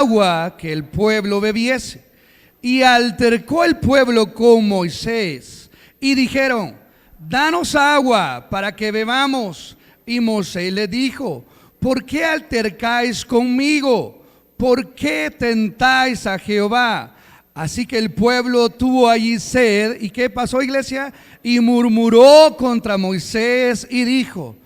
agua que el pueblo bebiese. Y altercó el pueblo con Moisés y dijeron: danos agua para que bebamos. Y Moisés le dijo: ¿por qué altercáis conmigo? ¿Por qué tentáis a Jehová? Así que el pueblo tuvo allí sed. ¿Y qué pasó, iglesia? Y murmuró contra Moisés y dijo: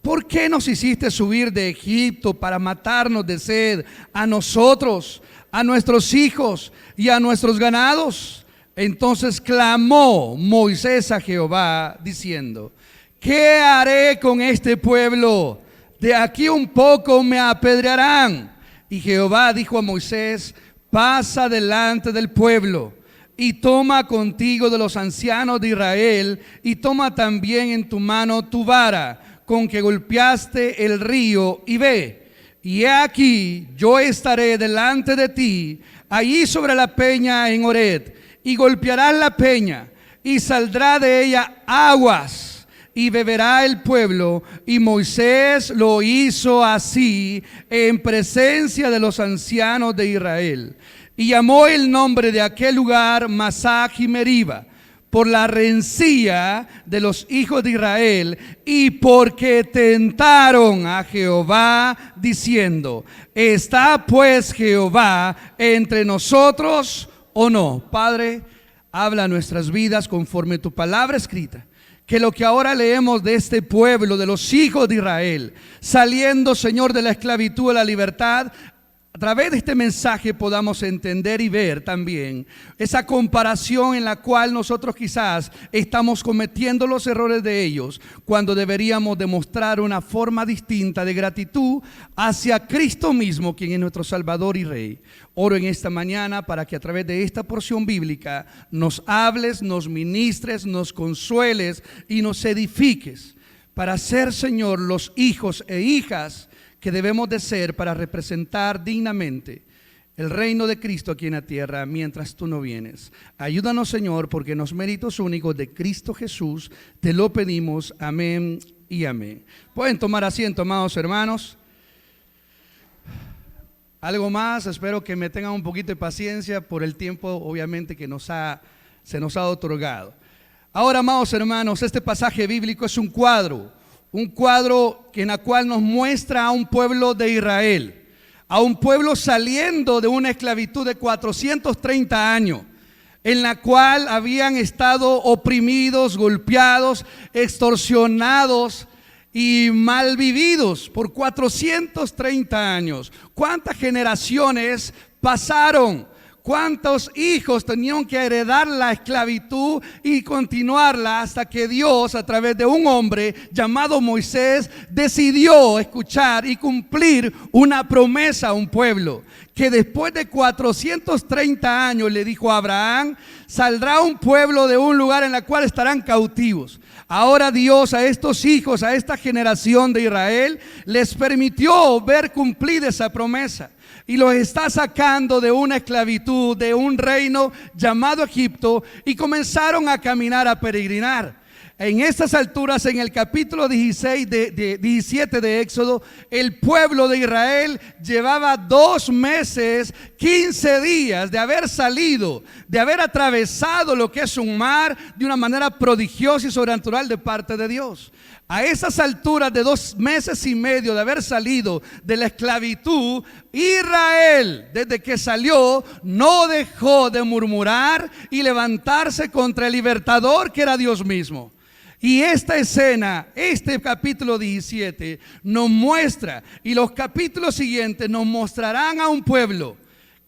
¿por qué nos hiciste subir de Egipto para matarnos de sed a nosotros, a nuestros hijos y a nuestros ganados? Entonces clamó Moisés a Jehová diciendo: ¿qué haré con este pueblo? De aquí un poco me apedrearán. Y Jehová dijo a Moisés: pasa delante del pueblo y toma contigo de los ancianos de Israel, y toma también en tu mano tu vara con que golpeaste el río, y ve. Y he aquí, yo estaré delante de ti, allí sobre la peña en Horeb, y golpearás la peña, y saldrá de ella aguas, y beberá el pueblo. Y Moisés lo hizo así en presencia de los ancianos de Israel. Y llamó el nombre de aquel lugar Masah y Meriba, por la rencilla de los hijos de Israel, y porque tentaron a Jehová diciendo: ¿está pues Jehová entre nosotros o no? Padre, habla a nuestras vidas conforme tu palabra escrita. Que lo que ahora leemos de este pueblo, de los hijos de Israel, saliendo, Señor, de la esclavitud a la libertad, a través de este mensaje podamos entender y ver también esa comparación en la cual nosotros quizás estamos cometiendo los errores de ellos, cuando deberíamos demostrar una forma distinta de gratitud hacia Cristo mismo, quien es nuestro Salvador y Rey. Oro en esta mañana para que a través de esta porción bíblica nos hables, nos ministres, nos consueles y nos edifiques para ser, Señor, los hijos e hijas que debemos de ser para representar dignamente el reino de Cristo aquí en la tierra mientras tú no vienes. Ayúdanos, Señor, porque en los méritos únicos de Cristo Jesús te lo pedimos. Amén y amén. Pueden tomar asiento, amados hermanos. Algo más, espero que me tengan un poquito de paciencia por el tiempo, obviamente, que se nos ha otorgado. Ahora, amados hermanos, este pasaje bíblico es un cuadro en el cual nos muestra a un pueblo de Israel, a un pueblo saliendo de una esclavitud de 430 años, en la cual habían estado oprimidos, golpeados, extorsionados y mal vividos por 430 años. ¿Cuántas generaciones pasaron? ¿Cuántos hijos tenían que heredar la esclavitud y continuarla hasta que Dios, a través de un hombre llamado Moisés, decidió escuchar y cumplir una promesa a un pueblo? Que después de 430 años le dijo a Abraham: saldrá un pueblo de un lugar en el cual estarán cautivos. Ahora Dios a estos hijos, a esta generación de Israel, les permitió ver cumplida esa promesa. Y los está sacando de una esclavitud, de un reino llamado Egipto, y comenzaron a caminar, a peregrinar. En estas alturas, en el capítulo 17 de Éxodo, el pueblo de Israel llevaba 2 meses, 15 días de haber salido, de haber atravesado lo que es un mar de una manera prodigiosa y sobrenatural de parte de Dios. A esas alturas de 2 meses y medio de haber salido de la esclavitud, Israel, desde que salió, no dejó de murmurar y levantarse contra el libertador, que era Dios mismo. Y esta escena, este capítulo 17 nos muestra, y los capítulos siguientes nos mostrarán a un pueblo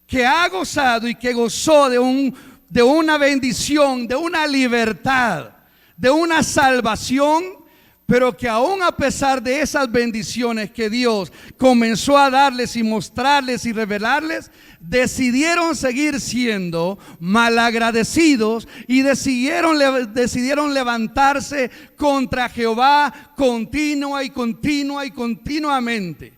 que ha gozado y que gozó de una bendición, de una libertad, de una salvación, pero que aún a pesar de esas bendiciones que Dios comenzó a darles y mostrarles y revelarles, decidieron seguir siendo malagradecidos y decidieron levantarse contra Jehová continuamente,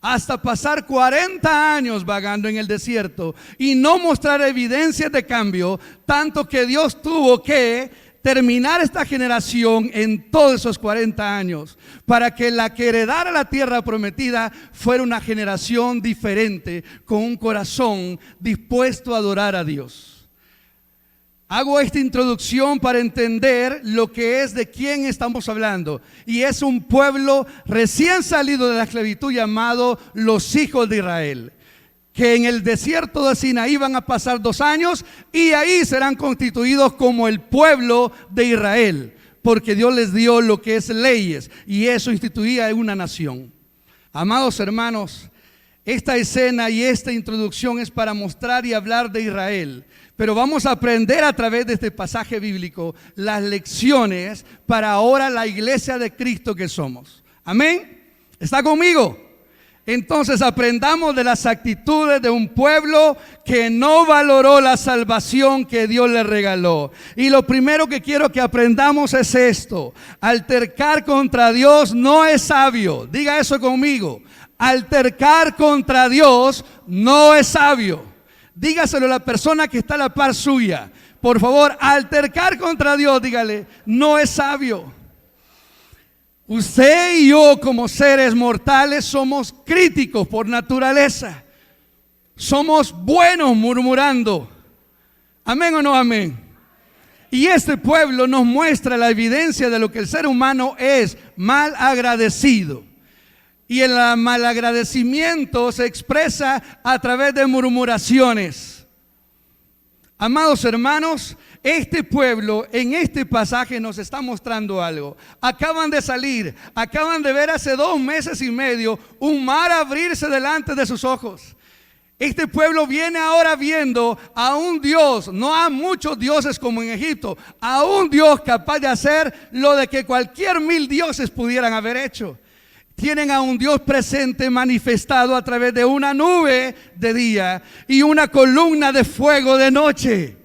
hasta pasar 40 años vagando en el desierto y no mostrar evidencias de cambio, tanto que Dios tuvo que terminar esta generación en todos esos 40 años, para que la que heredara la tierra prometida fuera una generación diferente, con un corazón dispuesto a adorar a Dios. Hago esta introducción para entender lo que es, de quién estamos hablando. Y es un pueblo recién salido de la esclavitud llamado los hijos de Israel, que en el desierto de Sinaí van a pasar 2 años y ahí serán constituidos como el pueblo de Israel, porque Dios les dio lo que es leyes y eso instituía una nación. Amados hermanos, esta escena y esta introducción es para mostrar y hablar de Israel, pero vamos a aprender a través de este pasaje bíblico las lecciones para ahora la iglesia de Cristo que somos. Amén. ¿Está conmigo? Entonces aprendamos de las actitudes de un pueblo que no valoró la salvación que Dios le regaló. Y lo primero que quiero que aprendamos es esto: altercar contra Dios no es sabio. Diga eso conmigo: altercar contra Dios no es sabio. Dígaselo a la persona que está a la par suya. Por favor, altercar contra Dios, dígale, no es sabio. Usted y yo, como seres mortales, somos críticos por naturaleza. Somos buenos murmurando. ¿Amén o no amén? Y este pueblo nos muestra la evidencia de lo que el ser humano es: mal agradecido. Y el malagradecimiento se expresa a través de murmuraciones. Amados hermanos, este pueblo en este pasaje nos está mostrando algo. Acaban de salir, acaban de ver hace 2 meses y medio un mar abrirse delante de sus ojos. Este pueblo viene ahora viendo a un Dios, no a muchos dioses como en Egipto, a un Dios capaz de hacer lo de que cualquier 1000 dioses pudieran haber hecho. Tienen a un Dios presente manifestado a través de una nube de día y una columna de fuego de noche.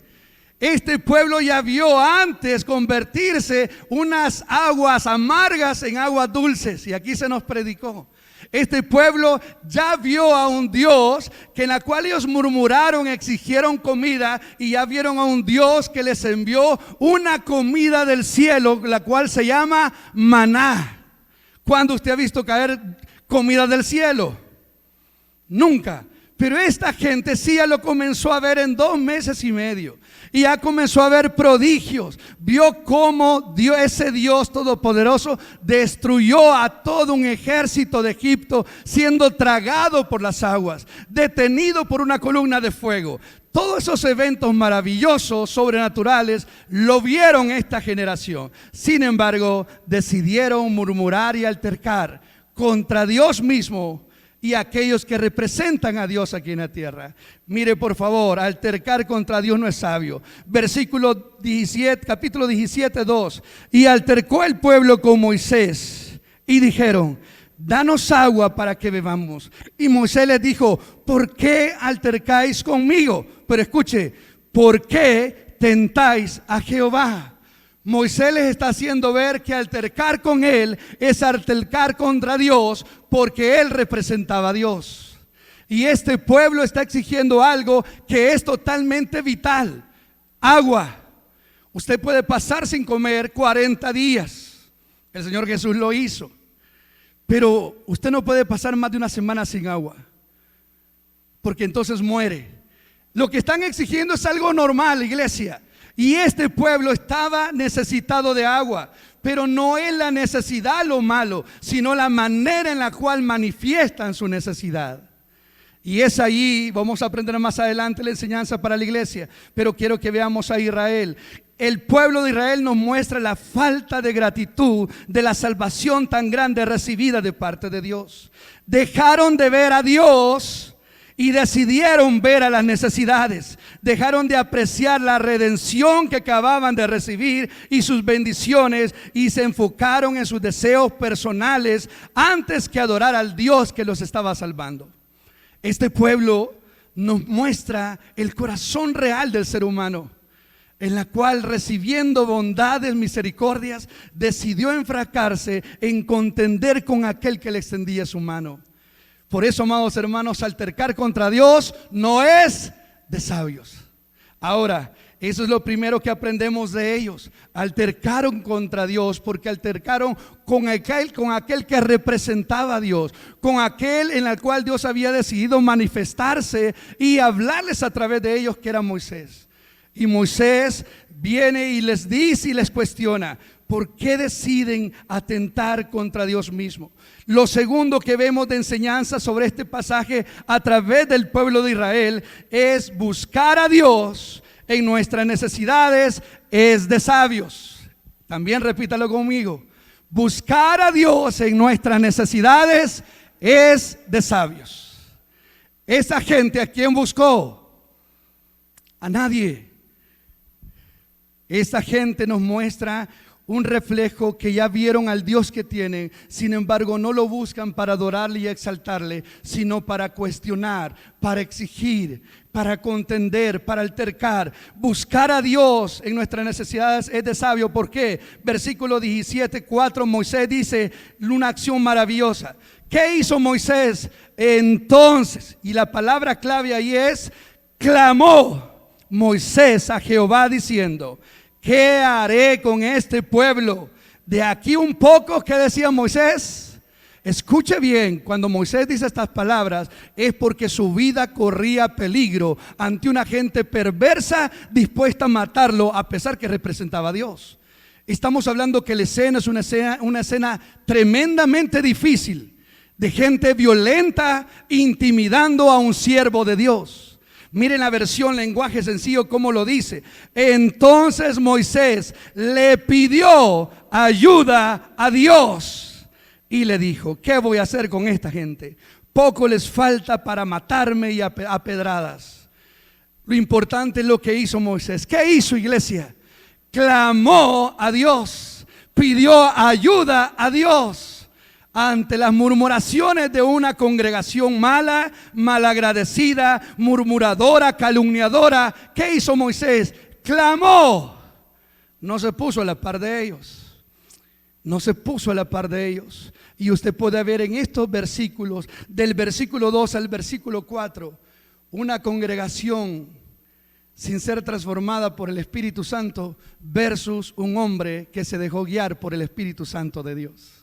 Este pueblo ya vio antes convertirse unas aguas amargas en aguas dulces, y aquí se nos predicó. Este pueblo ya vio a un Dios que en la cual ellos murmuraron, exigieron comida, y ya vieron a un Dios que les envió una comida del cielo, la cual se llama maná. ¿Cuándo usted ha visto caer comida del cielo? Nunca. Pero esta gente sí ya lo comenzó a ver en 2 meses y medio. Y ya comenzó a ver prodigios. Vio cómo ese Dios todopoderoso destruyó a todo un ejército de Egipto, siendo tragado por las aguas, detenido por una columna de fuego. Todos esos eventos maravillosos, sobrenaturales, lo vieron esta generación. Sin embargo, decidieron murmurar y altercar contra Dios mismo y aquellos que representan a Dios aquí en la tierra. Mire, por favor, altercar contra Dios no es sabio. Versículo 17, capítulo 17, 2. Y altercó el pueblo con Moisés y dijeron: danos agua para que bebamos. Y Moisés les dijo: ¿por qué altercáis conmigo? Pero escuche, ¿por qué tentáis a Jehová? Moisés les está haciendo ver que altercar con él es altercar contra Dios, porque él representaba a Dios. Y este pueblo está exigiendo algo que es totalmente vital: agua. Usted puede pasar sin comer 40 días. El Señor Jesús lo hizo. Pero usted no puede pasar más de una semana sin agua, porque entonces muere. Lo que están exigiendo es algo normal, iglesia. Y este pueblo estaba necesitado de agua. Pero no es la necesidad lo malo, sino la manera en la cual manifiestan su necesidad. Y es allí, vamos a aprender más adelante la enseñanza para la iglesia. Pero quiero que veamos a Israel. El pueblo de Israel nos muestra la falta de gratitud de la salvación tan grande recibida de parte de Dios. Dejaron de ver a Dios y decidieron ver a las necesidades. Dejaron de apreciar la redención que acababan de recibir y sus bendiciones, y se enfocaron en sus deseos personales antes que adorar al Dios que los estaba salvando. Este pueblo nos muestra el corazón real del ser humano, en la cual, recibiendo bondades, misericordias, decidió enfracarse en contender con aquel que le extendía su mano. Por eso, amados hermanos, altercar contra Dios no es de sabios. Ahora, Eso es lo primero que aprendemos de ellos. Altercaron contra Dios porque altercaron con aquel que representaba a Dios, con aquel en el cual Dios había decidido manifestarse y hablarles a través de ellos, que era Moisés. Y Moisés viene y les dice y les cuestiona: ¿por qué deciden atentar contra Dios mismo? Lo segundo que vemos de enseñanza sobre este pasaje a través del pueblo de Israel es buscar a Dios en nuestras necesidades es de sabios. También repítalo conmigo: buscar a Dios en nuestras necesidades es de sabios. Esa gente, ¿a quién buscó? A nadie. Esa gente nos muestra un reflejo que ya vieron al Dios que tienen. Sin embargo, no lo buscan para adorarle y exaltarle, sino para cuestionar, para exigir, para contender, para altercar. Buscar a Dios en nuestras necesidades es de sabio. ¿Por qué? Versículo 17:4, Moisés dice una acción maravillosa. ¿Qué hizo Moisés? Entonces, y la palabra clave ahí es: clamó Moisés a Jehová diciendo: ¿qué haré con este pueblo? De aquí un poco, ¿qué decía Moisés? Escuche bien, cuando Moisés dice estas palabras es porque su vida corría peligro ante una gente perversa dispuesta a matarlo a pesar que representaba a Dios. Estamos hablando que la escena es una escena tremendamente difícil, de gente violenta intimidando a un siervo de Dios. Miren la versión lenguaje sencillo como lo dice. Entonces Moisés le pidió ayuda a Dios y le dijo: ¿qué voy a hacer con esta gente? Poco les falta para matarme y a pedradas. Lo importante es lo que hizo Moisés. ¿Qué hizo, iglesia? Clamó a Dios, pidió ayuda a Dios. Ante las murmuraciones de una congregación mala, malagradecida, murmuradora, calumniadora, ¿qué hizo Moisés? Clamó. No se puso a la par de ellos. No se puso a la par de ellos. Y usted puede ver en estos versículos, del versículo 2 al versículo 4, una congregación sin ser transformada por el Espíritu Santo versus un hombre que se dejó guiar por el Espíritu Santo de Dios.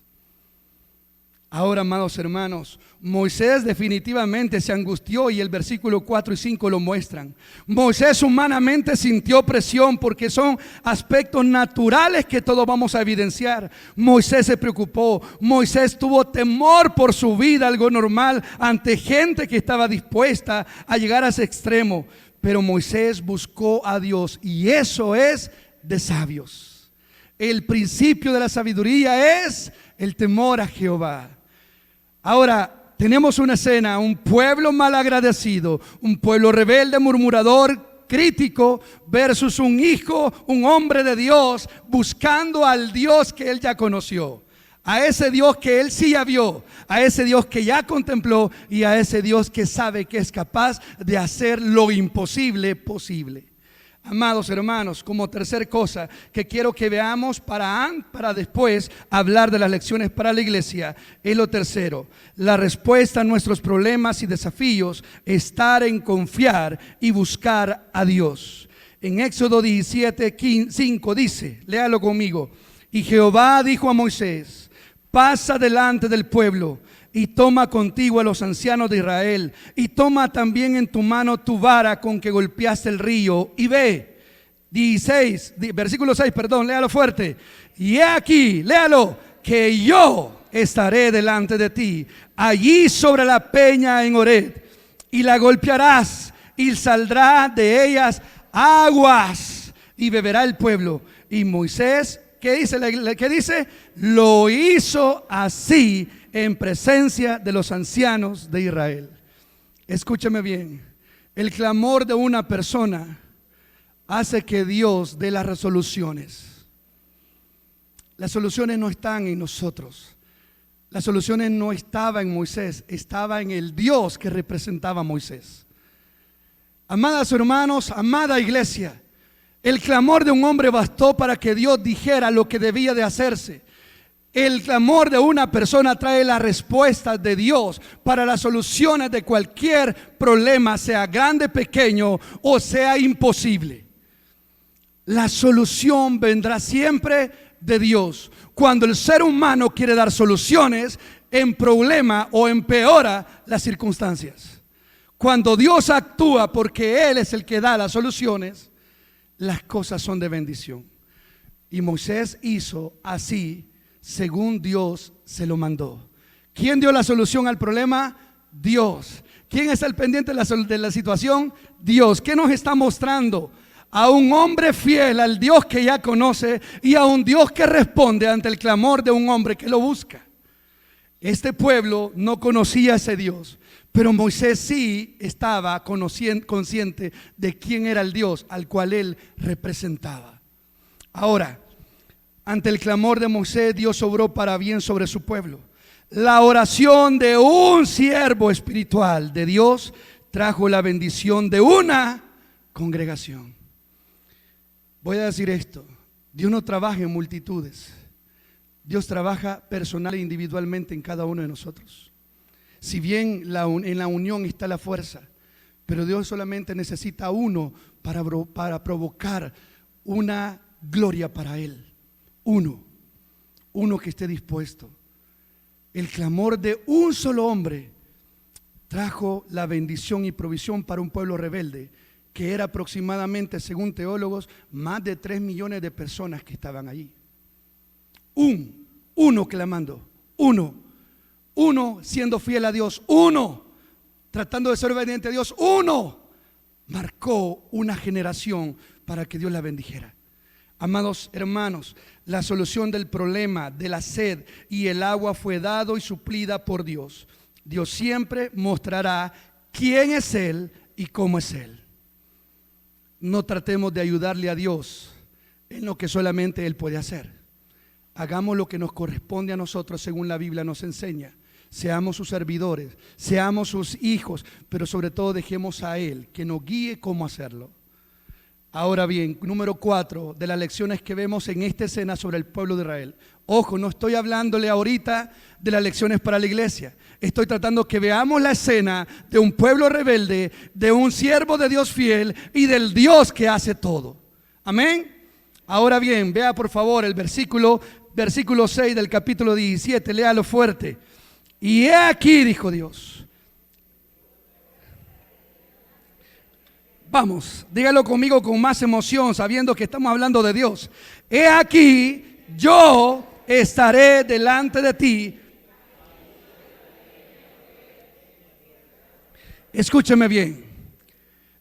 Ahora, amados hermanos, Moisés definitivamente se angustió y el versículo 4 y 5 lo muestran. Moisés humanamente sintió presión porque son aspectos naturales que todos vamos a evidenciar. Moisés se preocupó, Moisés tuvo temor por su vida, algo normal ante gente que estaba dispuesta a llegar a ese extremo. Pero Moisés buscó a Dios y eso es de sabios. El principio de la sabiduría es el temor a Jehová. Ahora, tenemos una escena, un pueblo malagradecido, un pueblo rebelde, murmurador, crítico, versus un hijo, un hombre de Dios, buscando al Dios que él ya conoció, a ese Dios que él sí ya vio, a ese Dios que ya contempló y a ese Dios que sabe que es capaz de hacer lo imposible posible. Amados hermanos, como tercer cosa que quiero que veamos para después hablar de las lecciones para la iglesia, es lo tercero: la respuesta a nuestros problemas y desafíos, estar en confiar y buscar a Dios. En Éxodo 17:5 dice, léalo conmigo: y Jehová dijo a Moisés: pasa delante del pueblo y toma contigo a los ancianos de Israel, y toma también en tu mano tu vara con que golpeaste el río, y ve. Versículo 6, léalo fuerte. Y he aquí, léalo, que yo estaré delante de ti, allí sobre la peña en Horeb, y la golpearás, y saldrá de ellas aguas, y beberá el pueblo. Y Moisés, ¿qué dice? Lo hizo así en presencia de los ancianos de Israel. Escúchame bien, el clamor de una persona hace que Dios dé las resoluciones. Las soluciones no están en nosotros. Las soluciones no estaban en Moisés, estaba en el Dios que representaba a Moisés. Amadas hermanos, amada iglesia, el clamor de un hombre bastó para que Dios dijera lo que debía de hacerse. El clamor de una persona trae la respuesta de Dios para las soluciones de cualquier problema, sea grande, pequeño o sea imposible. La solución vendrá siempre de Dios. Cuando el ser humano quiere dar soluciones, emproblema o empeora las circunstancias. Cuando Dios actúa porque Él es el que da las soluciones, las cosas son de bendición. Y Moisés hizo así según Dios se lo mandó. ¿Quién dio la solución al problema? Dios. ¿Quién está al pendiente de la situación? Dios. ¿Qué nos está mostrando? A un hombre fiel al Dios que ya conoce y a un Dios que responde ante el clamor de un hombre que lo busca. Este pueblo no conocía a ese Dios, pero Moisés sí estaba consciente de quién era el Dios al cual él representaba. Ahora, ante el clamor de Moisés, Dios obró para bien sobre su pueblo. La oración de un siervo espiritual de Dios trajo la bendición de una congregación. Voy a decir esto: Dios no trabaja en multitudes. Dios trabaja personal e individualmente en cada uno de nosotros. Si bien en la unión está la fuerza, pero Dios solamente necesita uno para provocar una gloria para Él. Uno que esté dispuesto. El clamor de un solo hombre trajo la bendición y provisión para un pueblo rebelde, que era aproximadamente, según teólogos, más de 3 millones de personas que estaban allí. Uno clamando, uno siendo fiel a Dios, uno tratando de ser obediente a Dios, uno marcó una generación para que Dios la bendijera. Amados hermanos, la solución del problema de la sed y el agua fue dado y suplida por Dios. Dios siempre mostrará quién es Él y cómo es Él. No tratemos de ayudarle a Dios en lo que solamente Él puede hacer. Hagamos lo que nos corresponde a nosotros según la Biblia nos enseña. Seamos sus servidores, seamos sus hijos, pero sobre todo dejemos a Él que nos guíe cómo hacerlo. Ahora bien, número 4 de las lecciones que vemos en esta escena sobre el pueblo de Israel. Ojo, no estoy hablándole ahorita de las lecciones para la iglesia. Estoy tratando que veamos la escena de un pueblo rebelde, de un siervo de Dios fiel y del Dios que hace todo. Amén. Ahora bien, vea por favor el versículo 6 del capítulo 17, léalo fuerte. Y he aquí, dijo Dios. Vamos, dígalo conmigo con más emoción, sabiendo que estamos hablando de Dios. He aquí, yo estaré delante de ti. Escúcheme bien.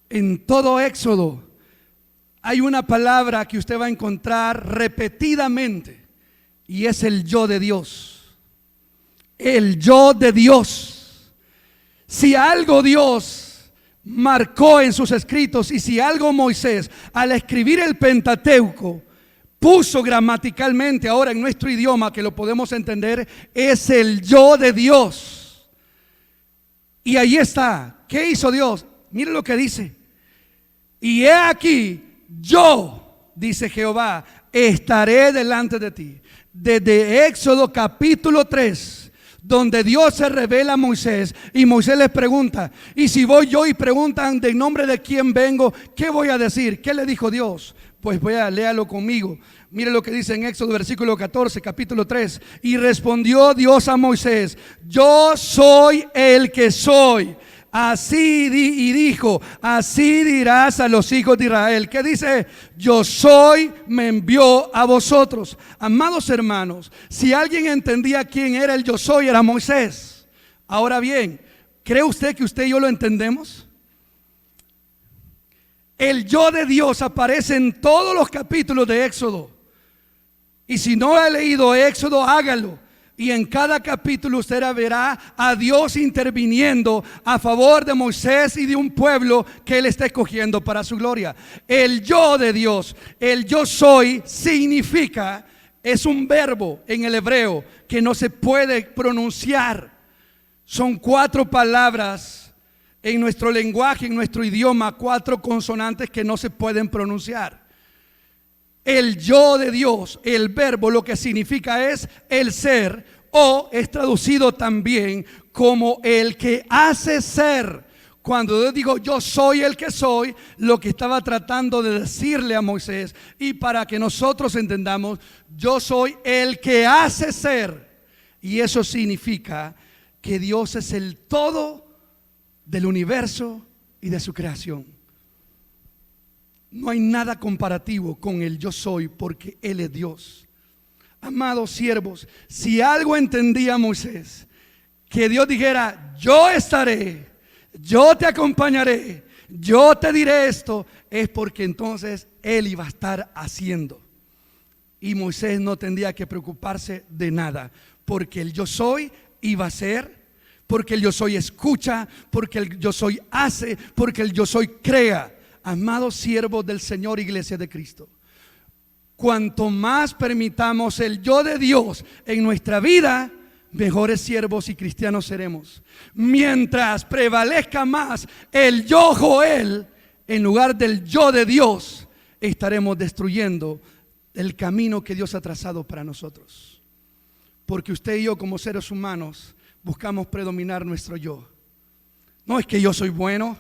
En todo Éxodo hay una palabra que usted va a encontrar repetidamente y es el yo de Dios. El yo de Dios. Si algo Dios marcó en sus escritos y si algo Moisés al escribir el Pentateuco puso gramaticalmente ahora en nuestro idioma que lo podemos entender, es el yo de Dios. Y ahí está. ¿Qué hizo Dios? Mire lo que dice. Y he aquí, yo, dice Jehová, estaré delante de ti. Desde Éxodo capítulo 3, donde Dios se revela a Moisés y Moisés les pregunta, y si voy yo y preguntan de nombre de quién vengo, ¿qué voy a decir? ¿Qué le dijo Dios? Pues léalo conmigo. Mire lo que dice en Éxodo versículo 14, capítulo 3. Y respondió Dios a Moisés, yo soy el que soy. Y dijo, así dirás a los hijos de Israel. ¿Qué dice? Yo soy, me envió a vosotros. Amados hermanos, si alguien entendía quién era el yo soy, era Moisés. Ahora bien, ¿cree usted que usted y yo lo entendemos? El yo de Dios aparece en todos los capítulos de Éxodo. Y si no ha leído Éxodo, hágalo. Y en cada capítulo usted verá a Dios interviniendo a favor de Moisés y de un pueblo que Él está escogiendo para su gloria. El yo de Dios, el yo soy, significa, es un verbo en el hebreo que no se puede pronunciar. Son 4 palabras en nuestro lenguaje, en nuestro idioma, 4 consonantes que no se pueden pronunciar. El yo de Dios, el verbo, lo que significa es el ser, o es traducido también como el que hace ser, Cuando Dios dijo yo soy el que soy, lo que estaba tratando de decirle a Moisés, y para que nosotros entendamos, yo soy el que hace ser. Y eso significa que Dios es el todo del universo y de su creación. No hay nada comparativo con el yo soy, porque Él es Dios. Amados siervos, si algo entendía Moisés, que Dios dijera yo estaré, yo te acompañaré, yo te diré esto, es porque entonces Él iba a estar haciendo. Y Moisés no tendría que preocuparse de nada, porque el yo soy iba a ser, porque el yo soy escucha, porque el yo soy hace, porque el yo soy crea. Amados siervos del Señor, iglesia de Cristo, cuanto más permitamos el yo de Dios en nuestra vida, mejores siervos y cristianos seremos. Mientras prevalezca más el yo Joel en lugar del yo de Dios, estaremos destruyendo el camino que Dios ha trazado para nosotros. Porque usted y yo, como seres humanos, buscamos predominar nuestro yo. No es que yo soy bueno,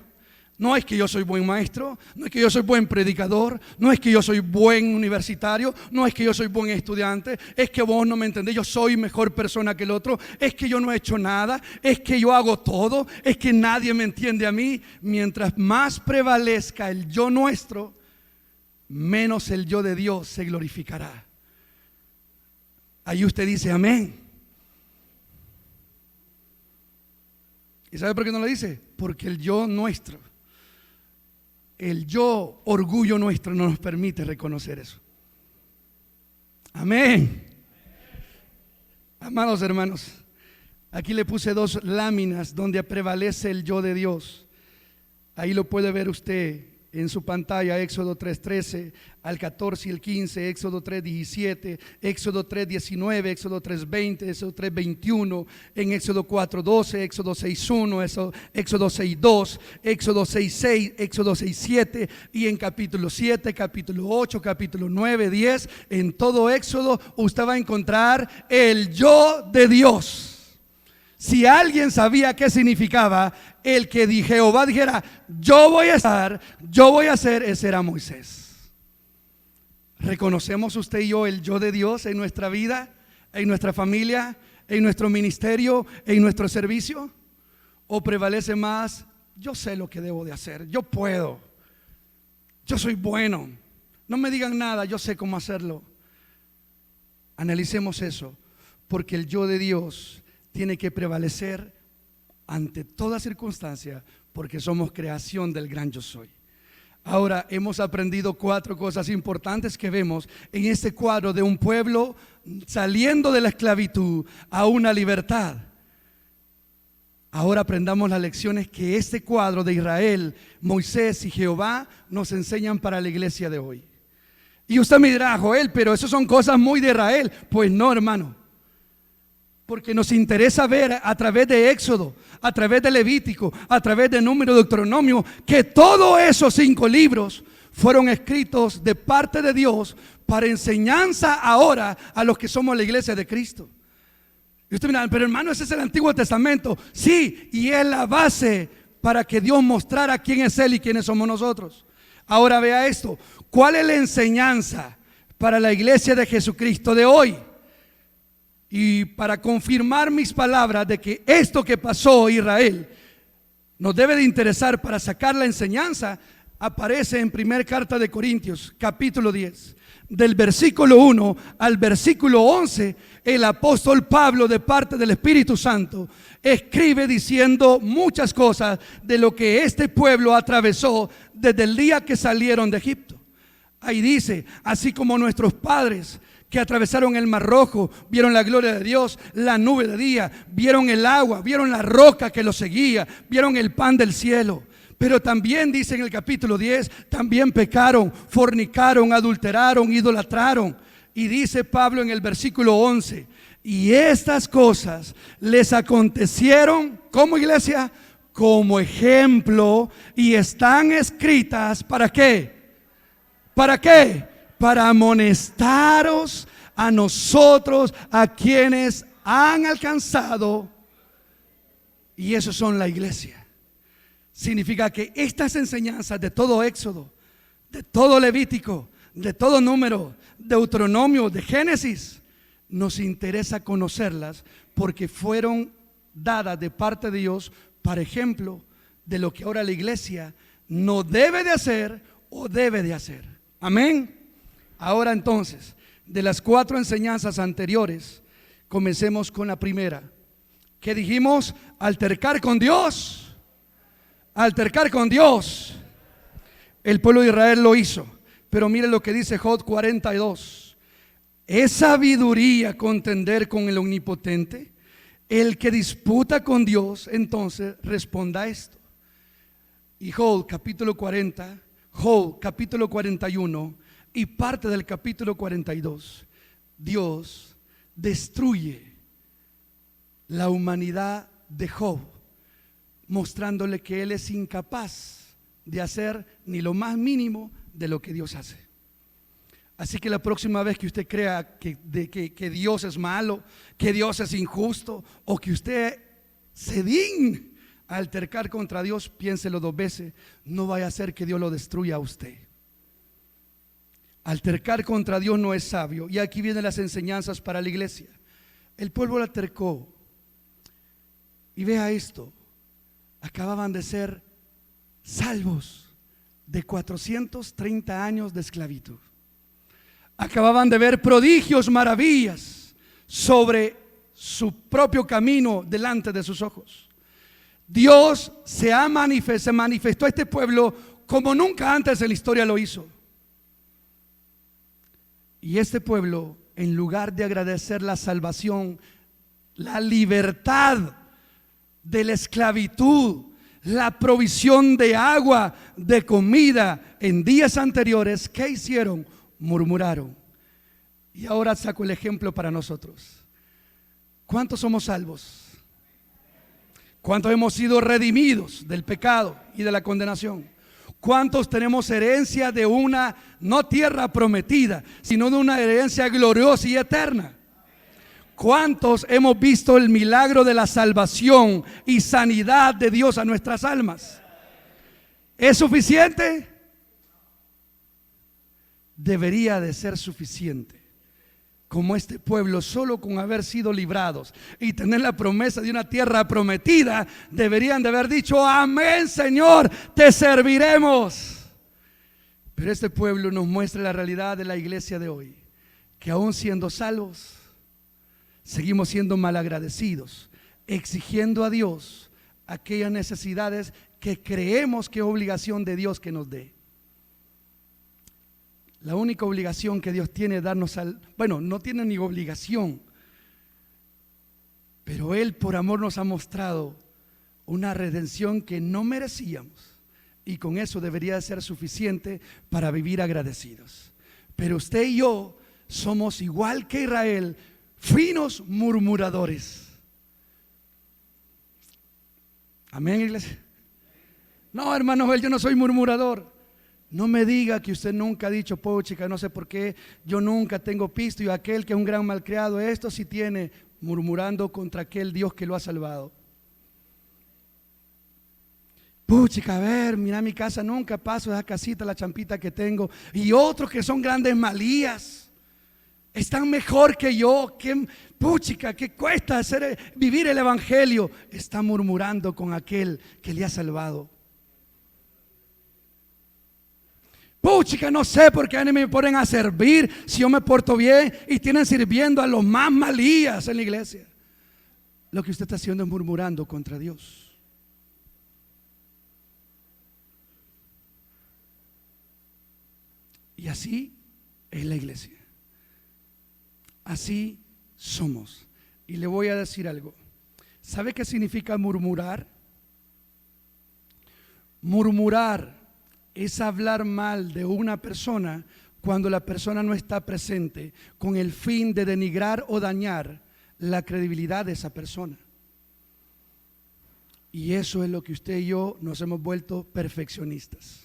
no es que yo soy buen maestro, no es que yo soy buen predicador, no es que yo soy buen universitario, no es que yo soy buen estudiante, es que vos no me entendés, yo soy mejor persona que el otro, es que yo no he hecho nada, es que yo hago todo, es que nadie me entiende a mí. Mientras más prevalezca el yo nuestro, menos el yo de Dios se glorificará. Ahí usted dice amén. ¿Y sabe por qué no lo dice? Porque el yo nuestro, el yo orgullo nuestro no nos permite reconocer eso. Amén. Amados hermanos, aquí le puse 2 láminas donde prevalece el yo de Dios. Ahí lo puede ver usted en su pantalla: Éxodo 3:13 al 14 y el 15, Éxodo 3:17, Éxodo 3:19, Éxodo 3:20, Éxodo 3:21, en Éxodo 4:12, Éxodo 6:1, Éxodo 6:2, Éxodo 6:6, Éxodo 6:7, y en capítulo 7, capítulo 8, capítulo 9, 10. En todo Éxodo usted va a encontrar el yo de Dios. Si alguien sabía qué significaba el que Jehová dijera yo voy a estar, yo voy a hacer, ese era Moisés. ¿Reconocemos usted y yo el yo de Dios en nuestra vida, en nuestra familia, en nuestro ministerio, en nuestro servicio? ¿O prevalece más yo sé lo que debo de hacer, yo puedo, yo soy bueno, no me digan nada, yo sé cómo hacerlo? Analicemos eso, porque el yo de Dios tiene que prevalecer ante toda circunstancia, porque somos creación del gran yo soy. Ahora hemos aprendido 4 cosas importantes que vemos en este cuadro de un pueblo saliendo de la esclavitud a una libertad. Ahora aprendamos las lecciones que este cuadro de Israel, Moisés y Jehová nos enseñan para la iglesia de hoy. Y usted me dirá: Joel, pero eso son cosas muy de Israel. Pues no, hermano, porque nos interesa ver a través de Éxodo, a través de Levítico, a través de Número, Deuteronomio, que todos esos 5 libros fueron escritos de parte de Dios para enseñanza ahora a los que somos la iglesia de Cristo. Y usted dirá: pero hermano, ese es el Antiguo Testamento. Sí, y es la base para que Dios mostrara quién es Él y quiénes somos nosotros. Ahora vea esto: ¿cuál es la enseñanza para la iglesia de Jesucristo de hoy? Y para confirmar mis palabras de que esto que pasó en Israel nos debe de interesar para sacar la enseñanza, aparece en 1 carta de Corintios, capítulo 10, del versículo 1 al versículo 11. El apóstol Pablo, de parte del Espíritu Santo, escribe diciendo muchas cosas de lo que este pueblo atravesó desde el día que salieron de Egipto. Ahí dice: así como nuestros padres que atravesaron el Mar Rojo, vieron la gloria de Dios, la nube de día, vieron el agua, vieron la roca que los seguía, vieron el pan del cielo. Pero también dice en el capítulo 10, también pecaron, fornicaron, adulteraron, idolatraron. Y dice Pablo en el versículo 11: y estas cosas les acontecieron, ¿cómo, iglesia? Como ejemplo, y están escritas, ¿para qué? ¿Para qué? Para amonestaros a nosotros, a quienes han alcanzado. Y esos son la iglesia. significa que estas enseñanzas de todo Éxodo, de todo Levítico, de todo Número, Deuteronomio, de Génesis, nos interesa conocerlas porque fueron dadas de parte de Dios para ejemplo de lo que ahora la iglesia no debe de hacer o debe de hacer. Amén. Ahora entonces, de las 4 enseñanzas anteriores, comencemos con la primera. ¿Qué dijimos? Altercar con Dios. Altercar con Dios. El pueblo de Israel lo hizo. Pero mire lo que dice Job 42. ¿Es sabiduría contender con el omnipotente? El que disputa con Dios, entonces responda esto. Y Job capítulo 40, Job capítulo 41 y parte del capítulo 42. Dios destruye la humanidad de Job, mostrándole que él es incapaz de hacer ni lo más mínimo de lo que Dios hace. Así que la próxima vez que usted crea que Dios es malo, que Dios es injusto, o que usted se digne a altercar contra Dios, piénselo 2 veces. No vaya a ser que Dios lo destruya a usted. Altercar contra Dios no es sabio. Y aquí vienen las enseñanzas para la iglesia. El pueblo la altercó. Y vea esto: acababan de ser salvos de 430 años de esclavitud. Acababan de ver prodigios, maravillas sobre su propio camino delante de sus ojos. Dios se manifestó a este pueblo como nunca antes en la historia lo hizo. Y este pueblo, en lugar de agradecer la salvación, la libertad de la esclavitud, la provisión de agua, de comida en días anteriores, ¿qué hicieron? Murmuraron. Y ahora saco el ejemplo para nosotros. ¿Cuántos somos salvos? ¿Cuántos hemos sido redimidos del pecado y de la condenación? ¿Cuántos tenemos herencia de una no tierra prometida, sino de una herencia gloriosa y eterna? ¿Cuántos hemos visto el milagro de la salvación y sanidad de Dios a nuestras almas? ¿Es suficiente? Debería de ser suficiente. Como este pueblo, solo con haber sido librados y tener la promesa de una tierra prometida, deberían de haber dicho: amén, Señor, te serviremos. Pero este pueblo nos muestra la realidad de la iglesia de hoy, que aún siendo salvos, seguimos siendo malagradecidos, exigiendo a Dios aquellas necesidades que creemos que es obligación de Dios que nos dé. La única obligación que Dios tiene es darnos no tiene ni obligación, pero Él por amor nos ha mostrado una redención que no merecíamos, y con eso debería de ser suficiente para vivir agradecidos. Pero usted y yo somos igual que Israel, finos murmuradores. Amén, iglesia. No, hermano Joel, yo no soy murmurador. No me diga que usted nunca ha dicho: chica, no sé por qué, yo nunca tengo pisto, y aquel que es un gran malcriado, esto sí tiene, murmurando contra aquel Dios que lo ha salvado. Chica, a ver, mira mi casa, nunca paso esa casita, la champita que tengo, y otros que son grandes malías, están mejor que yo. Chica, ¿qué cuesta vivir el evangelio? Está murmurando con aquel que le ha salvado. Chica, no sé por qué me ponen a servir si yo me porto bien, y tienen sirviendo a los más malías en la iglesia. Lo que usted está haciendo es murmurando contra Dios. Y así es la iglesia. Así somos. Y le voy a decir algo. ¿Sabe qué significa murmurar? Murmurar es hablar mal de una persona cuando la persona no está presente, con el fin de denigrar o dañar la credibilidad de esa persona. Y eso es lo que usted y yo nos hemos vuelto perfeccionistas.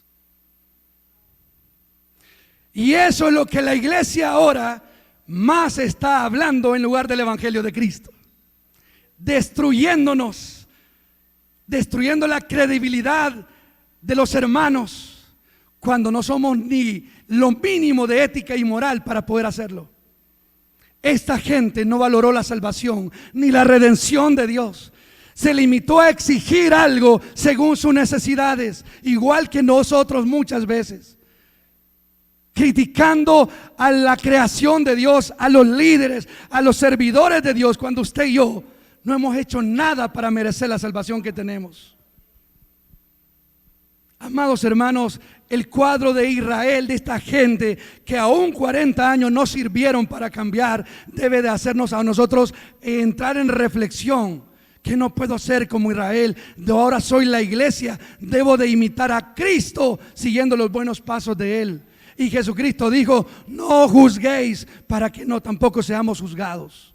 Y eso es lo que la iglesia ahora más está hablando en lugar del evangelio de Cristo, destruyéndonos destruyendo la credibilidad de los hermanos cuando no somos ni lo mínimo de ética y moral para poder hacerlo. Esta gente no valoró la salvación ni la redención de Dios. Se limitó a exigir algo según sus necesidades, igual que nosotros muchas veces, criticando a la creación de Dios, a los líderes, a los servidores de Dios, cuando usted y yo no hemos hecho nada para merecer la salvación que tenemos. Amados hermanos, el cuadro de Israel, de esta gente que aún 40 años no sirvieron para cambiar, debe de hacernos a nosotros entrar en reflexión. Que no puedo ser como Israel, de ahora soy la iglesia, debo de imitar a Cristo siguiendo los buenos pasos de Él. Y Jesucristo dijo: no juzguéis para que no tampoco seamos juzgados.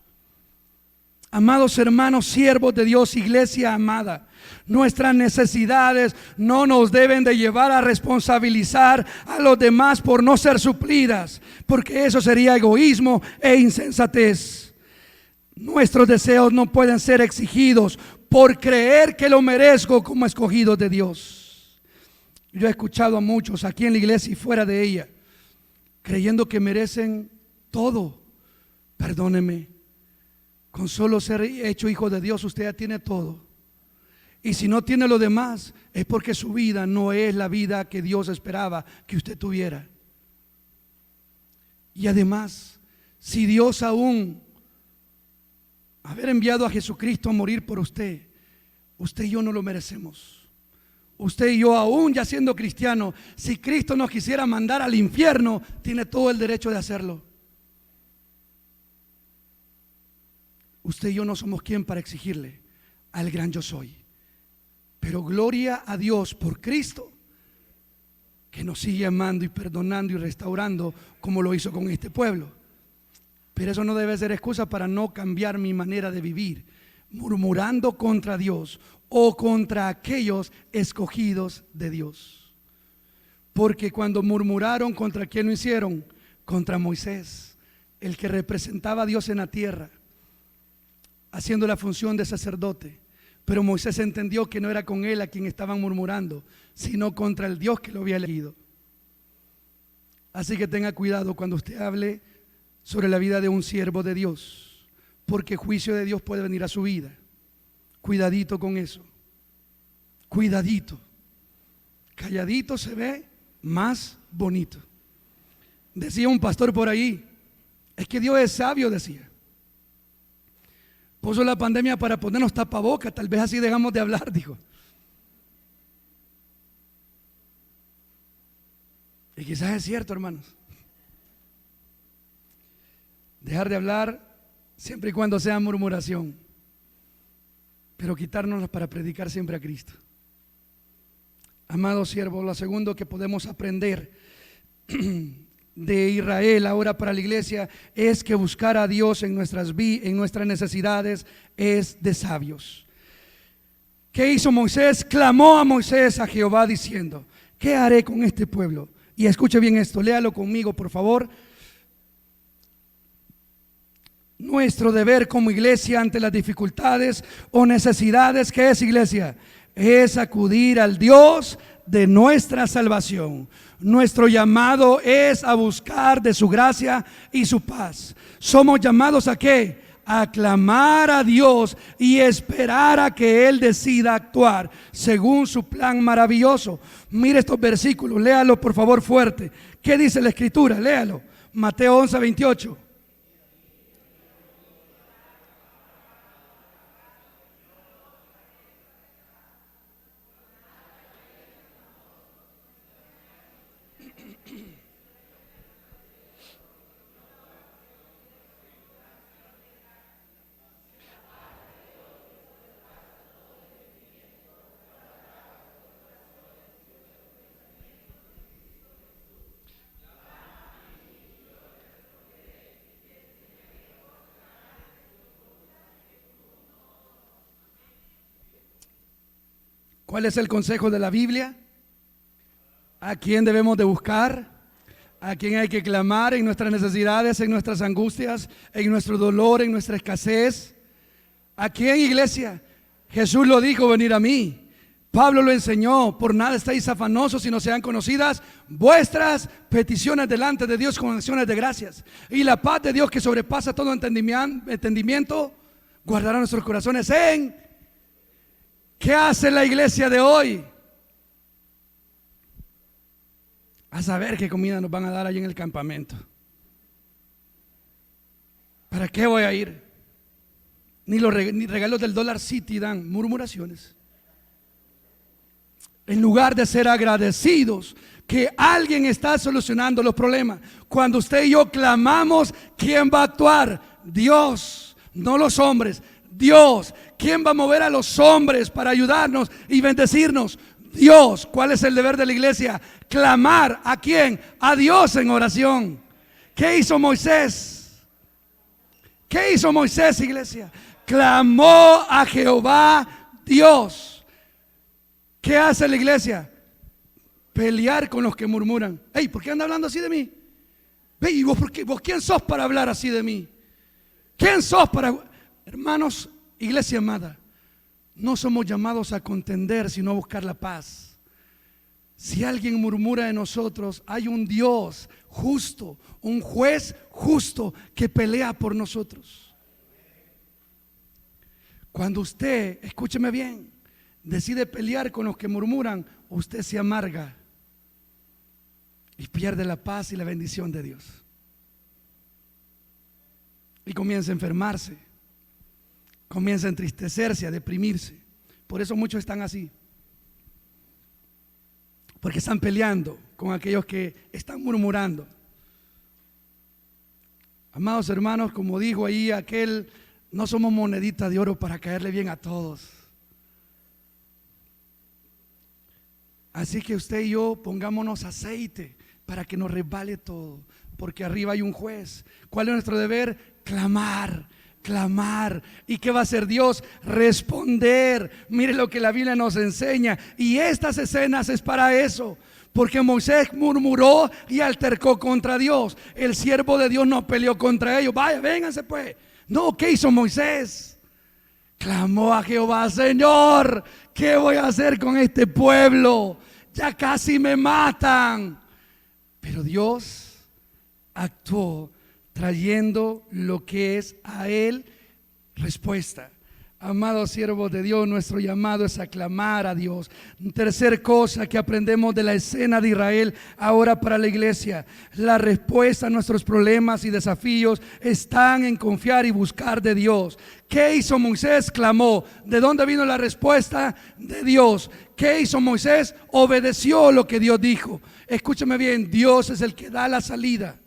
Amados hermanos, siervos de Dios, iglesia amada, nuestras necesidades no nos deben de llevar a responsabilizar a los demás por no ser suplidas, porque eso sería egoísmo e insensatez. Nuestros deseos no pueden ser exigidos por creer que lo merezco como escogidos de Dios. Yo he escuchado a muchos aquí en la iglesia y fuera de ella creyendo que merecen todo. Perdóneme, con solo ser hecho hijo de Dios usted ya tiene todo. Y si no tiene lo demás es porque su vida no es la vida que Dios esperaba que usted tuviera. Y además, si Dios aún haber enviado a Jesucristo a morir por usted, usted y yo no lo merecemos. Usted y yo, aún ya siendo cristiano, si Cristo nos quisiera mandar al infierno, tiene todo el derecho de hacerlo. Usted y yo no somos quien para exigirle al gran yo soy. Pero gloria a Dios por Cristo, que nos sigue amando y perdonando y restaurando como lo hizo con este pueblo. Pero eso no debe ser excusa para no cambiar mi manera de vivir, murmurando contra Dios o contra aquellos escogidos de Dios. Porque cuando murmuraron, ¿contra quién lo hicieron? Contra Moisés, el que representaba a Dios en la tierra, haciendo la función de sacerdote. Pero Moisés entendió que no era con él a quien estaban murmurando, sino contra el Dios que lo había elegido. Así que tenga cuidado cuando usted hable sobre la vida de un siervo de Dios, porque juicio de Dios puede venir a su vida. Cuidadito con eso. Cuidadito. Calladito se ve más bonito. Decía un pastor por ahí, es que Dios es sabio, decía. Puso la pandemia para ponernos tapabocas, tal vez así dejamos de hablar, dijo. Y quizás es cierto, hermanos. Dejar de hablar siempre y cuando sea murmuración, pero quitárnoslas para predicar siempre a Cristo. Amados siervos, lo segundo que podemos aprender de Israel ahora para la iglesia es que buscar a Dios en nuestras necesidades es de sabios. ¿Qué hizo Moisés? Clamó a Moisés a Jehová diciendo: ¿qué haré con este pueblo? Y escuche bien esto, léalo conmigo por favor. Nuestro deber como iglesia ante las dificultades o necesidades, ¿qué es, iglesia? Es acudir al Dios de nuestra salvación. Nuestro llamado es a buscar de su gracia y su paz. Somos llamados ¿a qué? A clamar a Dios y esperar a que Él decida actuar según su plan maravilloso. Mire estos versículos, léalo por favor fuerte. ¿Qué dice la escritura? Léalo. Mateo 11:28. ¿Cuál es el consejo de la Biblia? ¿A quién debemos de buscar? ¿A quién hay que clamar en nuestras necesidades, en nuestras angustias, en nuestro dolor, en nuestra escasez? ¿A quién, iglesia? Jesús lo dijo, venir a mí. Pablo lo enseñó, por nada estáis afanosos, sino sean conocidas vuestras peticiones delante de Dios con acciones de gracias. Y la paz de Dios, que sobrepasa todo entendimiento, guardará nuestros corazones en... ¿Qué hace la iglesia de hoy? A saber qué comida nos van a dar allí en el campamento. ¿Para qué voy a ir? Ni regalos del Dollar City dan, murmuraciones. En lugar de ser agradecidos que alguien está solucionando los problemas. Cuando usted y yo clamamos, ¿quién va a actuar? Dios, no los hombres. Dios. ¿Quién va a mover a los hombres para ayudarnos y bendecirnos? Dios. ¿Cuál es el deber de la iglesia? Clamar. ¿A quién? A Dios en oración. ¿Qué hizo Moisés? ¿Qué hizo Moisés, iglesia? Clamó a Jehová Dios. ¿Qué hace la iglesia? Pelear con los que murmuran. Hey, ¿por qué anda hablando así de mí? Hey, ¿y vos quién sos para hablar así de mí? ¿Quién sos para...? Hermanos, iglesia amada, no somos llamados a contender, sino a buscar la paz. Si alguien murmura de nosotros, hay un Dios justo, un juez justo que pelea por nosotros. Cuando usted, escúcheme bien, decide pelear con los que murmuran, usted se amarga y pierde la paz y la bendición de Dios. Y comienza a enfermarse, comienza a entristecerse, a deprimirse. Por eso muchos están así, porque están peleando con aquellos que están murmurando. Amados hermanos, como dijo ahí aquel, no somos moneditas de oro para caerle bien a todos. Así que usted y yo pongámonos aceite para que nos resbale todo, porque arriba hay un juez. ¿Cuál es nuestro deber? Clamar, clamar. ¿Y qué va a hacer Dios? Responder. Mire lo que la Biblia nos enseña. Y estas escenas es para eso, porque Moisés murmuró y altercó contra Dios. El siervo de Dios no peleó contra ellos. Vaya, vénganse pues. No, ¿qué hizo Moisés? Clamó a Jehová: Señor, ¿qué voy a hacer con este pueblo? Ya casi me matan. Pero Dios actuó trayendo lo que es a él respuesta. Amados siervos de Dios, nuestro llamado es a clamar a Dios. Tercer cosa que aprendemos de la escena de Israel ahora para la iglesia: la respuesta a nuestros problemas y desafíos están en confiar y buscar de Dios. ¿Qué hizo Moisés? Clamó. ¿De dónde vino la respuesta? De Dios. ¿Qué hizo Moisés? Obedeció lo que Dios dijo. Escúchame bien, Dios es el que da la salida.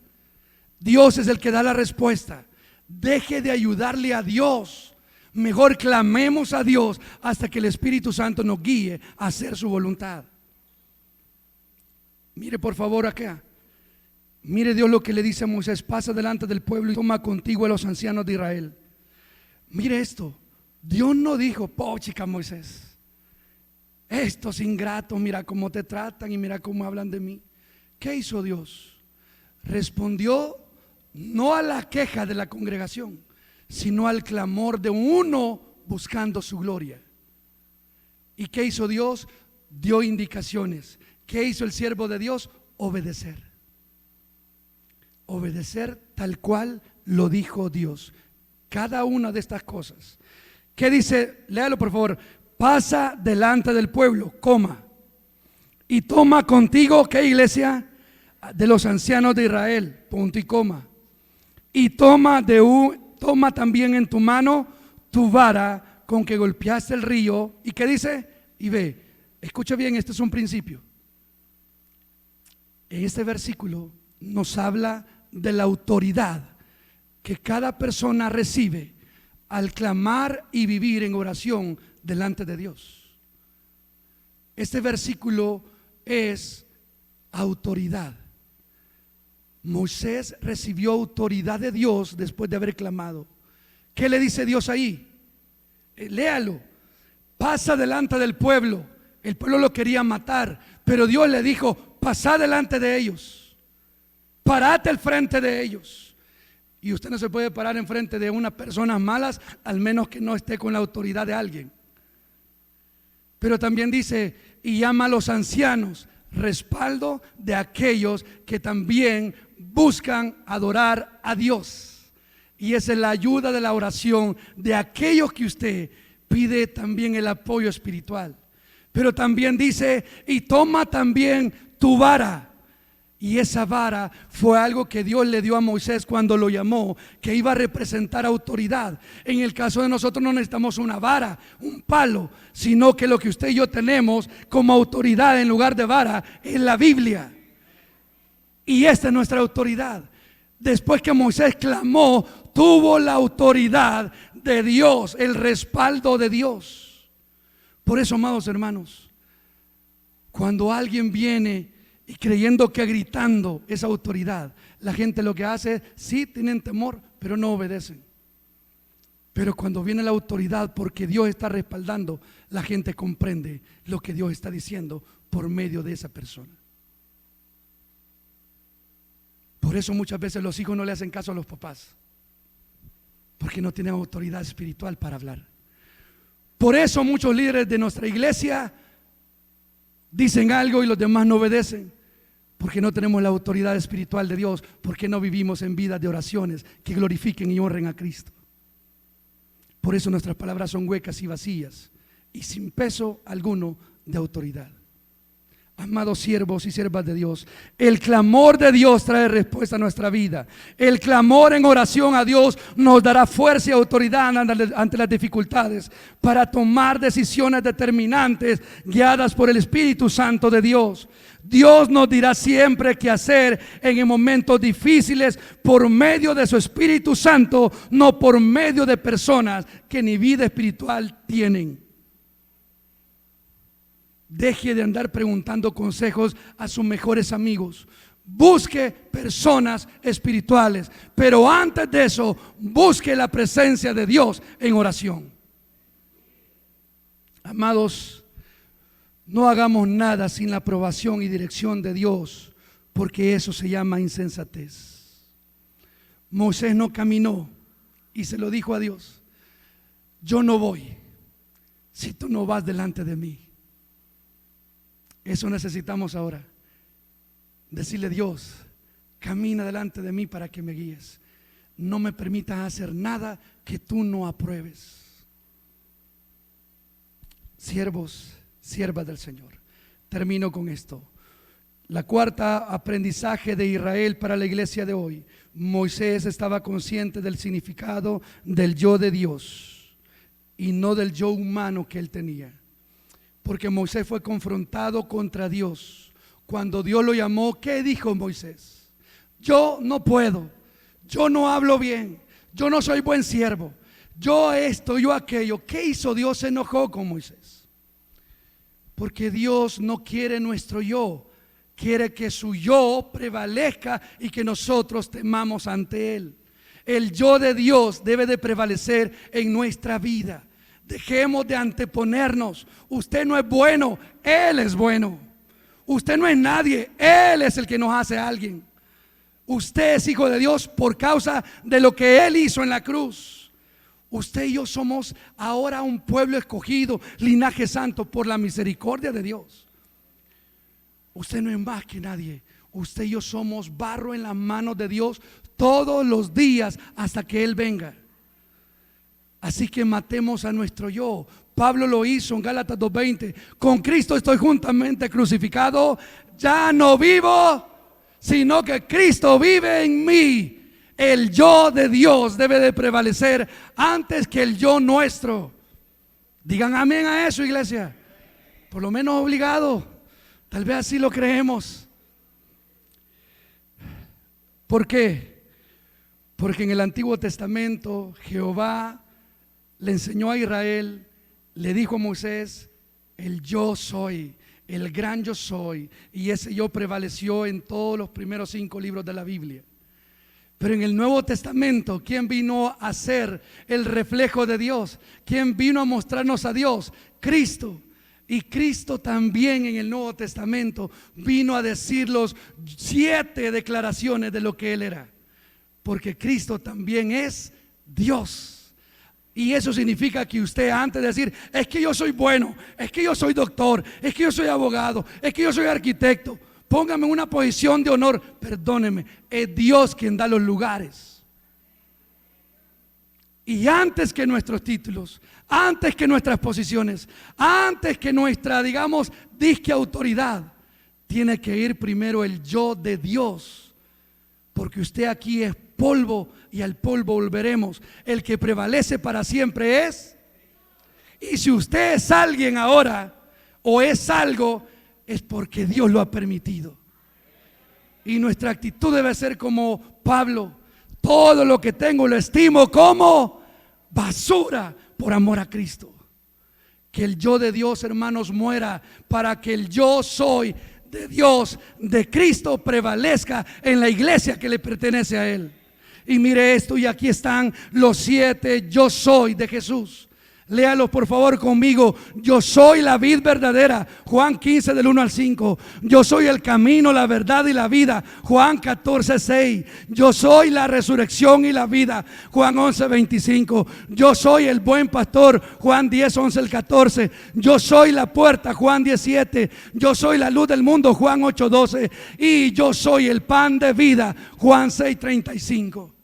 Dios es el que da la respuesta. Deje de ayudarle a Dios. Mejor clamemos a Dios hasta que el Espíritu Santo nos guíe a hacer su voluntad. Mire por favor acá. Mire Dios lo que le dice a Moisés: pasa delante del pueblo y toma contigo a los ancianos de Israel. Mire esto. Dios no dijo: chica Moisés, estos ingratos, mira cómo te tratan y mira cómo hablan de mí. ¿Qué hizo Dios? Respondió no a la queja de la congregación, sino al clamor de uno buscando su gloria. ¿Y qué hizo Dios? Dio indicaciones. ¿Qué hizo el siervo de Dios? Obedecer. Obedecer tal cual lo dijo Dios. Cada una de estas cosas. ¿Qué dice? Léalo por favor. Pasa delante del pueblo, coma, y toma contigo, ¿qué iglesia? De los ancianos de Israel, punto y coma. Y toma también en tu mano tu vara con que golpeaste el río. ¿Y qué dice? Y ve, escucha bien, este es un principio. En este versículo nos habla de la autoridad que cada persona recibe al clamar y vivir en oración delante de Dios. Este versículo es autoridad. Moisés recibió autoridad de Dios después de haber clamado. ¿Qué le dice Dios ahí? Léalo. Pasa delante del pueblo. El pueblo lo quería matar, pero Dios le dijo: pasa delante de ellos, parate al frente de ellos. Y usted no se puede parar enfrente de unas personas malas al menos que no esté con la autoridad de alguien. Pero también dice, y llama a los ancianos, respaldo de aquellos que también buscan adorar a Dios. Y esa es la ayuda de la oración de aquellos que usted pide también el apoyo espiritual. Pero también dice, y toma también tu vara. Y esa vara fue algo que Dios le dio a Moisés cuando lo llamó, que iba a representar autoridad. En el caso de nosotros no necesitamos una vara, un palo, sino que lo que usted y yo tenemos como autoridad en lugar de vara es la Biblia. Y esta es nuestra autoridad. Después que Moisés clamó, tuvo la autoridad de Dios, el respaldo de Dios. Por eso, amados hermanos, cuando alguien viene y creyendo que gritando esa autoridad, la gente lo que hace es, sí tienen temor, pero no obedecen. Pero cuando viene la autoridad porque Dios está respaldando, la gente comprende lo que Dios está diciendo por medio de esa persona. Por eso muchas veces los hijos no le hacen caso a los papás, porque no tienen autoridad espiritual para hablar. Por eso muchos líderes de nuestra iglesia dicen algo y los demás no obedecen, porque no tenemos la autoridad espiritual de Dios, porque no vivimos en vidas de oraciones que glorifiquen y honren a Cristo. Por eso nuestras palabras son huecas y vacías y sin peso alguno de autoridad. Amados siervos y siervas de Dios, el clamor de Dios trae respuesta a nuestra vida. El clamor en oración a Dios nos dará fuerza y autoridad ante las dificultades para tomar decisiones determinantes guiadas por el Espíritu Santo de Dios. Dios nos dirá siempre qué hacer en momentos difíciles por medio de su Espíritu Santo, no por medio de personas que ni vida espiritual tienen. Deje de andar preguntando consejos a sus mejores amigos. Busque personas espirituales, pero antes de eso, busque la presencia de Dios en oración. Amados, no hagamos nada sin la aprobación y dirección de Dios, porque eso se llama insensatez. Moisés no caminó y se lo dijo a Dios: yo no voy si tú no vas delante de mí. Eso necesitamos ahora. Decirle: Dios, camina delante de mí para que me guíes. No me permitas hacer nada que tú no apruebes. Siervos, siervas del Señor, termino con esto. La cuarta aprendizaje de Israel para la iglesia de hoy: Moisés estaba consciente del significado del yo de Dios y no del yo humano que él tenía. Porque Moisés fue confrontado contra Dios. Cuando Dios lo llamó, ¿qué dijo Moisés? Yo no puedo, yo no hablo bien, yo no soy buen siervo, yo esto, yo aquello. ¿Qué hizo Dios? Se enojó con Moisés. Porque Dios no quiere nuestro yo, quiere que su yo prevalezca y que nosotros temamos ante Él. El yo de Dios debe de prevalecer en nuestra vida. Dejemos de anteponernos. Usted no es bueno, Él es bueno. Usted no es nadie, Él es el que nos hace a alguien. Usted es hijo de Dios por causa de lo que Él hizo en la cruz. Usted y yo somos ahora un pueblo escogido, linaje santo por la misericordia de Dios. Usted no es más que nadie. Usted y yo somos barro en las manos de Dios todos los días hasta que Él venga. Así que matemos a nuestro yo. Pablo lo hizo en Gálatas 2:20. Con Cristo estoy juntamente crucificado. Ya no vivo, sino que Cristo vive en mí. El yo de Dios debe de prevalecer antes que el yo nuestro. Digan amén a eso, iglesia. Por lo menos obligado. Tal vez así lo creemos. ¿Por qué? Porque en el Antiguo Testamento Jehová le enseñó a Israel, le dijo a Moisés: el yo soy, el gran yo soy. Y ese yo prevaleció en todos los primeros 5 libros de la Biblia. Pero en el Nuevo Testamento, ¿quién vino a ser el reflejo de Dios? ¿Quién vino a mostrarnos a Dios? Cristo. Y Cristo también en el Nuevo Testamento vino a decir los 7 declaraciones de lo que Él era. Porque Cristo también es Dios. Y eso significa que usted, antes de decir, es que yo soy bueno, es que yo soy doctor, es que yo soy abogado, es que yo soy arquitecto, póngame en una posición de honor. Perdóneme, es Dios quien da los lugares. Y antes que nuestros títulos, antes que nuestras posiciones, antes que nuestra, digamos, disque autoridad, tiene que ir primero el yo de Dios. Porque usted aquí es polvo y al polvo volveremos. El que prevalece para siempre es. Y si usted es alguien ahora o es algo, es porque Dios lo ha permitido. Y nuestra actitud debe ser como Pablo: todo lo que tengo lo estimo como basura por amor a Cristo. Que el yo de Dios, hermanos, muera para que el yo soy de Dios, de Cristo, prevalezca en la iglesia que le pertenece a Él. Y mire esto, y aquí están los 7 yo soy de Jesús. Léalo por favor conmigo. Yo soy la vid verdadera, Juan 15 del 1 al 5. Yo soy el camino, la verdad y la vida, Juan 14, 6. Yo soy la resurrección y la vida, Juan 11, 25. Yo soy el buen pastor, Juan 10, 11 al 14. Yo soy la puerta, Juan 17. Yo soy la luz del mundo, Juan 8, 12. Y yo soy el pan de vida, Juan 6, 35.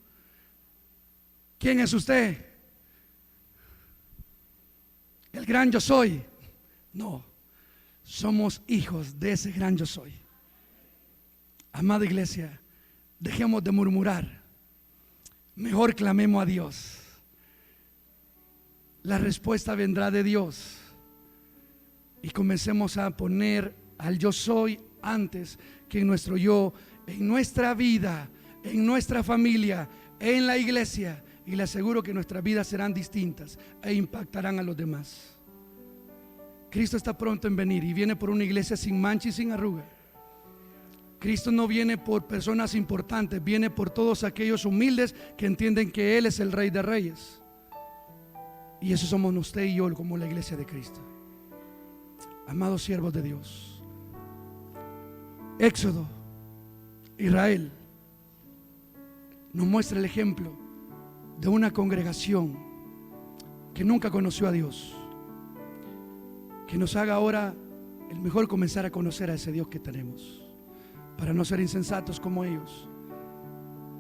¿Quién es usted? ¿El gran yo soy? No, somos hijos de ese gran yo soy. Amada iglesia, dejemos de murmurar, mejor clamemos a Dios. La respuesta vendrá de Dios. Y comencemos a poner al yo soy antes que en nuestro yo, en nuestra vida, en nuestra familia, en la iglesia. Y le aseguro que nuestras vidas serán distintas e impactarán a los demás. Cristo está pronto en venir y viene por una iglesia sin mancha y sin arruga. Cristo no viene por personas importantes, viene por todos aquellos humildes que entienden que Él es el Rey de Reyes. Y eso somos usted y yo como la iglesia de Cristo. Amados siervos de Dios, Éxodo, Israel, nos muestra el ejemplo de una congregación que nunca conoció a Dios, que nos haga ahora el mejor comenzar a conocer a ese Dios que tenemos, para no ser insensatos como ellos,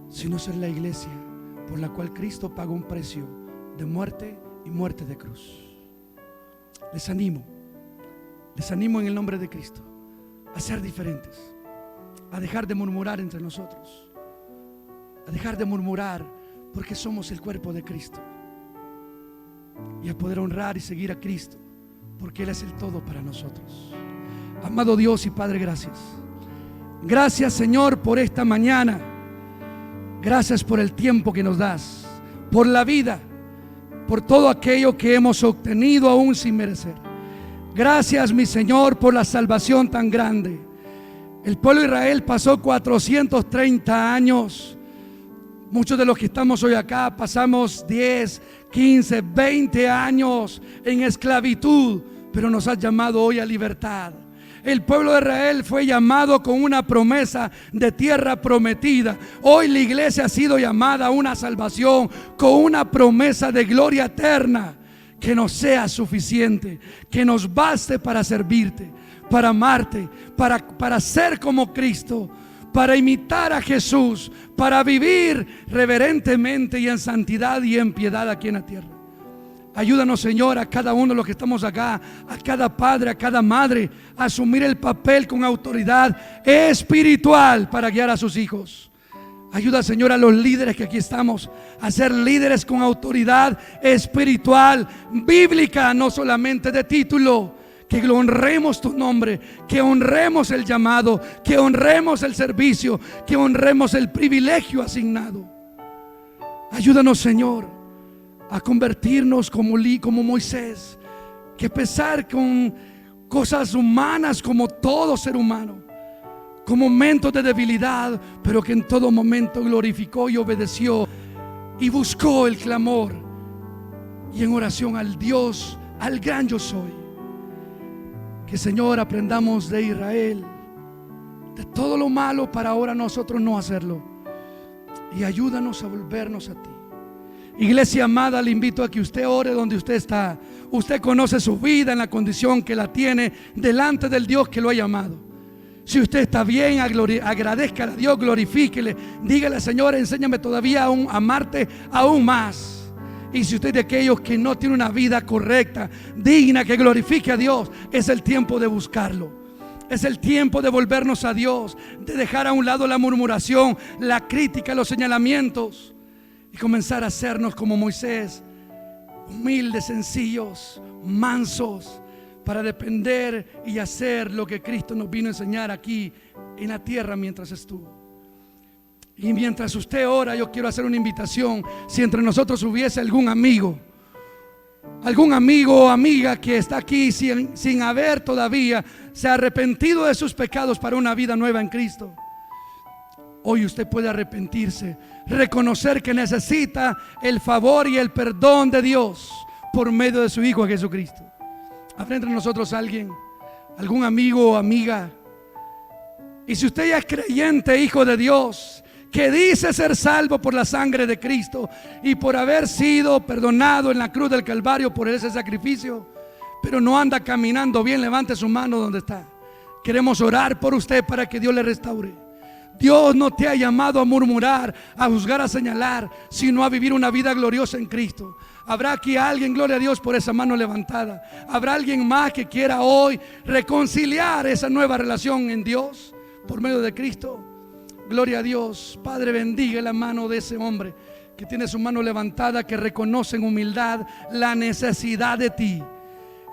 sino ser la iglesia por la cual Cristo pagó un precio de muerte y muerte de cruz. Les animo en el nombre de Cristo a ser diferentes, a dejar de murmurar entre nosotros, a dejar de murmurar porque somos el cuerpo de Cristo, y a poder honrar y seguir a Cristo porque Él es el todo para nosotros. Amado Dios y Padre, gracias. Gracias, Señor, por esta mañana. Gracias por el tiempo que nos das, por la vida, por todo aquello que hemos obtenido aún sin merecer. Gracias, mi Señor, por la salvación tan grande. El pueblo de Israel pasó 430 años. Muchos de los que estamos hoy acá pasamos 10, 15, 20 años en esclavitud, pero nos has llamado hoy a libertad. El pueblo de Israel fue llamado con una promesa de tierra prometida. Hoy la iglesia ha sido llamada a una salvación con una promesa de gloria eterna. Que nos sea suficiente, que nos baste para servirte, para amarte, para ser como Cristo, para imitar a Jesús, para vivir reverentemente y en santidad y en piedad aquí en la tierra. Ayúdanos, Señor, a cada uno de los que estamos acá, a cada padre, a cada madre, a asumir el papel con autoridad espiritual para guiar a sus hijos. Ayuda, Señor, a los líderes que aquí estamos a ser líderes con autoridad espiritual, bíblica, no solamente de título. Que honremos tu nombre, que honremos el llamado, que honremos el servicio, que honremos el privilegio asignado. Ayúdanos, Señor, a convertirnos como Moisés, que pesar con cosas humanas como todo ser humano, con momentos de debilidad, pero que en todo momento glorificó y obedeció y buscó el clamor y en oración al Dios, al gran yo soy. Que, Señor, aprendamos de Israel, de todo lo malo para ahora nosotros no hacerlo, y ayúdanos a volvernos a ti. Iglesia amada, le invito a que usted ore donde usted está. Usted conoce su vida en la condición que la tiene delante del Dios que lo ha llamado. Si usted está bien, agradezca a Dios, glorifíquele, dígale: Señor, enséñame todavía a amarte aún más. Y si usted es de aquellos que no tiene una vida correcta, digna, que glorifique a Dios, es el tiempo de buscarlo. Es el tiempo de volvernos a Dios, de dejar a un lado la murmuración, la crítica, los señalamientos, y comenzar a hacernos como Moisés, humildes, sencillos, mansos, para depender y hacer lo que Cristo nos vino a enseñar aquí en la tierra mientras estuvo. Y mientras usted ora, yo quiero hacer una invitación. Si entre nosotros hubiese algún amigo o amiga que está aquí sin haber todavía se ha arrepentido de sus pecados para una vida nueva en Cristo, hoy usted puede arrepentirse, reconocer que necesita el favor y el perdón de Dios por medio de su Hijo Jesucristo. ¿Habrá entre nosotros algún amigo o amiga? Y si usted ya es creyente, hijo de Dios, que dice ser salvo por la sangre de Cristo y por haber sido perdonado en la cruz del Calvario por ese sacrificio, pero no anda caminando bien, levante su mano donde está. Queremos orar por usted para que Dios le restaure. Dios no te ha llamado a murmurar, a juzgar, a señalar, sino a vivir una vida gloriosa en Cristo. Habrá aquí alguien, gloria a Dios, por esa mano levantada. Habrá alguien más que quiera hoy reconciliar esa nueva relación en Dios por medio de Cristo. Gloria a Dios. Padre, bendiga la mano de ese hombre que tiene su mano levantada, que reconoce en humildad la necesidad de ti,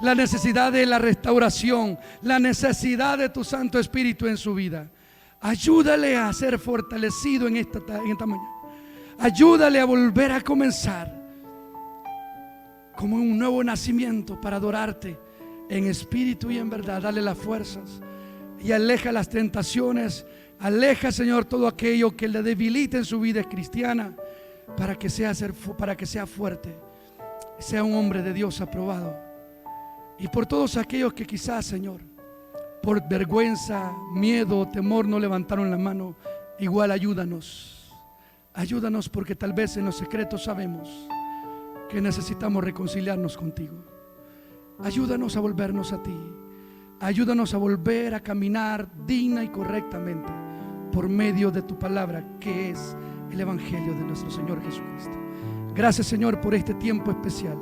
la necesidad de la restauración, la necesidad de tu Santo Espíritu en su vida. Ayúdale a ser fortalecido en esta mañana. Ayúdale a volver a comenzar como un nuevo nacimiento para adorarte en espíritu y en verdad. Dale las fuerzas y aleja las tentaciones. Aleja, Señor, todo aquello que le debilite en su vida cristiana, para que sea fuerte, sea un hombre de Dios aprobado. Y por todos aquellos que quizás, Señor, por vergüenza, miedo, temor no levantaron la mano, igual ayúdanos. Ayúdanos, porque tal vez en los secretos sabemos que necesitamos reconciliarnos contigo. Ayúdanos a volvernos a ti. Ayúdanos a volver a caminar digna y correctamente por medio de tu palabra, que es el Evangelio de nuestro Señor Jesucristo. Gracias, Señor, por este tiempo especial.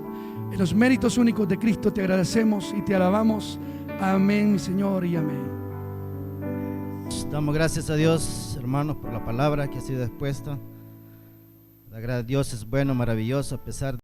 En los méritos únicos de Cristo te agradecemos y te alabamos. Amén, Señor, y amén. Damos gracias a Dios, hermanos, por la palabra que ha sido expuesta. La gracia de Dios es bueno, maravilloso, a pesar de